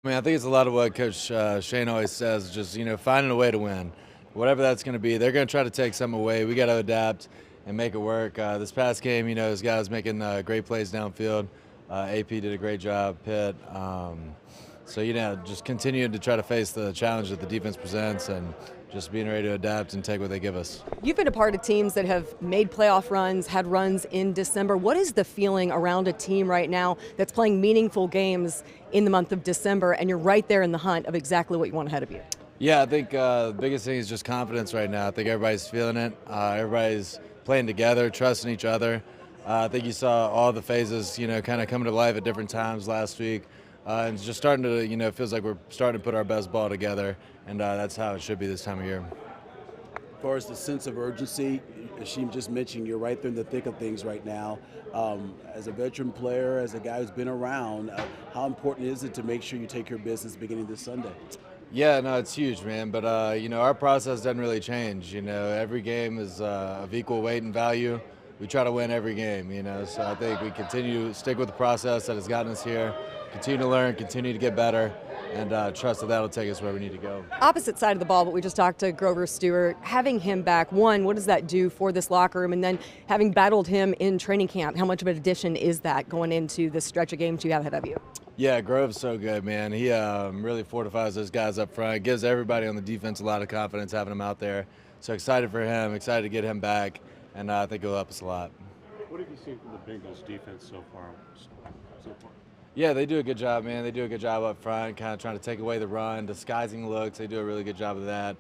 I mean, I think it's a lot of what Coach Shane always says, just, finding a way to win. Whatever that's going to be, they're going to try to take some away. We got to adapt and make it work. This past game, this guy's making great plays downfield. AP did a great job, Pitt. Just continuing to try to face the challenge that the defense presents and just being ready to adapt and take what they give us. You've been a part of teams that have made playoff runs, had runs in December. What is the feeling around a team right now that's playing meaningful games in the month of December and you're right there in the hunt of exactly what you want ahead of you? Yeah, I think the biggest thing is just confidence right now. I think everybody's feeling it. Everybody's playing together, trusting each other. I think you saw all the phases, kind of coming to life at different times last week. And it's just starting to, it feels like we're starting to put our best ball together, and that's how it should be this time of year. As far as the sense of urgency, Hasheem just mentioned you're right there in the thick of things right now. As a veteran player, as a guy who's been around, how important is it to make sure you take care of business beginning this Sunday? Yeah, no, it's huge, man. But, our process doesn't really change. Every game is of equal weight and value. We try to win every game, So I think we continue to stick with the process that has gotten us here, continue to learn, continue to get better, and trust that that'll take us where we need to go. Opposite side of the ball, but we just talked to Grover Stewart. Having him back, one, what does that do for this locker room? And then having battled him in training camp, how much of an addition is that going into this stretch of games you have ahead of you? Yeah, Grove's so good, man. He really fortifies those guys up front, gives everybody on the defense a lot of confidence having him out there. So excited for him, excited to get him back, and I think it'll help us a lot. What have you seen from the Bengals defense so far? Yeah, they do a good job, man. They do a good job up front, kind of trying to take away the run, disguising looks. They do a really good job of that.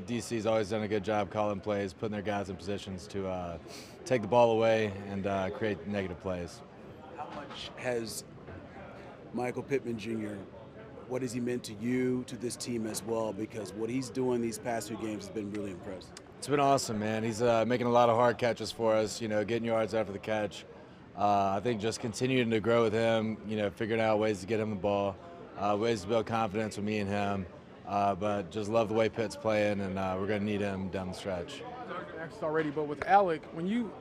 DC's always done a good job calling plays, putting their guys in positions to take the ball away and create negative plays. How much has Michael Pittman Jr., what has he meant to you, to this team as well? Because what he's doing these past few games has been really impressive. It's been awesome, man. He's making a lot of hard catches for us, getting yards after the catch. I think just continuing to grow with him, figuring out ways to get him the ball, ways to build confidence with me and him. But just love the way Pitt's playing, and we're going to need him down the stretch. Asked already, but with Alec, when you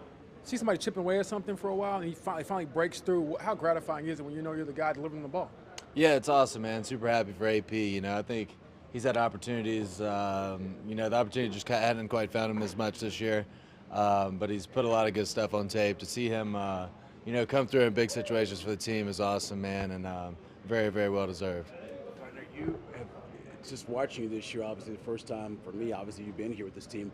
see somebody chipping away at something for a while and he finally breaks through, how gratifying is it when you know you're the guy delivering the ball? Yeah, it's awesome, man. Super happy for AP. I think he's had opportunities. The opportunity just hadn't quite found him as much this year. But he's put a lot of good stuff on tape. To see him, come through in big situations for the team is awesome, man, and very, very well deserved. Partner, you have, just watching you this year, obviously the first time for me, obviously you've been here with this team.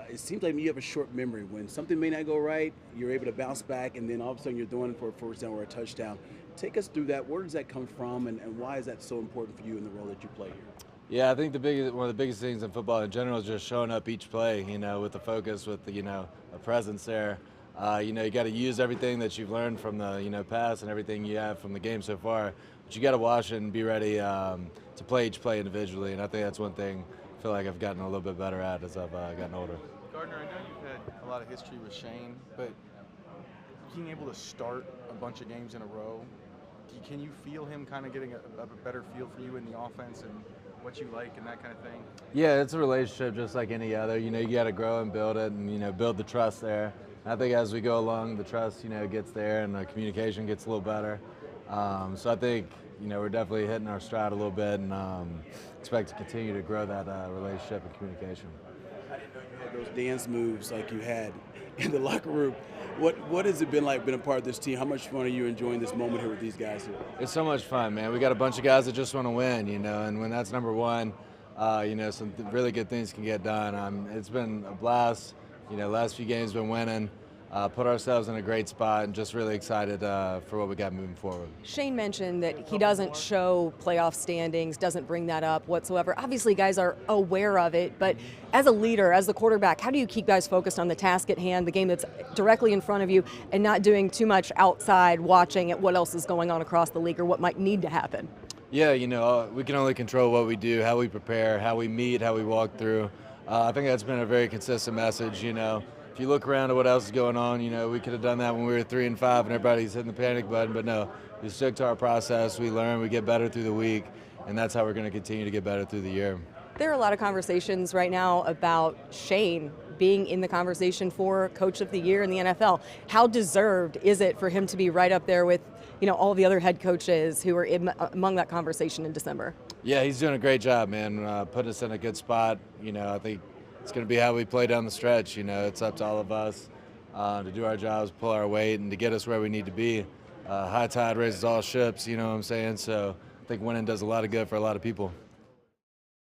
It seems like you have a short memory. When something may not go right, you're able to bounce back, and then all of a sudden you're doing it for a first down or a touchdown. Take us through that. Where does that come from, and why is that so important for you in the role that you play here? Yeah, I think one of the biggest things in football in general is just showing up each play, with the focus, with the, a presence there. You got to use everything that you've learned from the, past and everything you have from the game so far. But you got to watch it and be ready to play each play individually. And I think that's one thing I feel like I've gotten a little bit better at as I've gotten older. Gardner, I know you've had a lot of history with Shane, but being able to start a bunch of games in a row, can you feel him kind of getting a better feel for you in the offense and what you like and that kind of thing? Yeah, it's a relationship just like any other. You got to grow and build it and, build the trust there. I think as we go along, the trust, gets there and the communication gets a little better. So I think, we're definitely hitting our stride a little bit and expect to continue to grow that relationship and communication. I didn't know you had those dance moves like you had in the locker room. What has it been like being a part of this team? How much fun are you enjoying this moment here with these guys here? It's so much fun, man. We got a bunch of guys that just want to win, and when that's number one, some really good things can get done. It's been a blast. Last few games been winning. Put ourselves in a great spot and just really excited for what we got moving forward. Shane mentioned that he doesn't show playoff standings, doesn't bring that up whatsoever. Obviously, guys are aware of it, but as a leader, as the quarterback, how do you keep guys focused on the task at hand, the game that's directly in front of you, and not doing too much outside watching at what else is going on across the league or what might need to happen? Yeah, we can only control what we do, how we prepare, how we meet, how we walk through. I think that's been a very consistent message, If you look around at what else is going on, we could have done that when we were 3-5 and everybody's hitting the panic button, but no, we stick to our process, we learn, we get better through the week, and that's how we're going to continue to get better through the year. There are a lot of conversations right now about Shane being in the conversation for Coach of the Year in the NFL. How deserved is it for him to be right up there with all the other head coaches who are among that conversation in December? Yeah, he's doing a great job, man. Putting us in a good spot. I think it's going to be how we play down the stretch. It's up to all of us to do our jobs, pull our weight, and to get us where we need to be. High tide raises all ships, you know what I'm saying? So I think winning does a lot of good for a lot of people.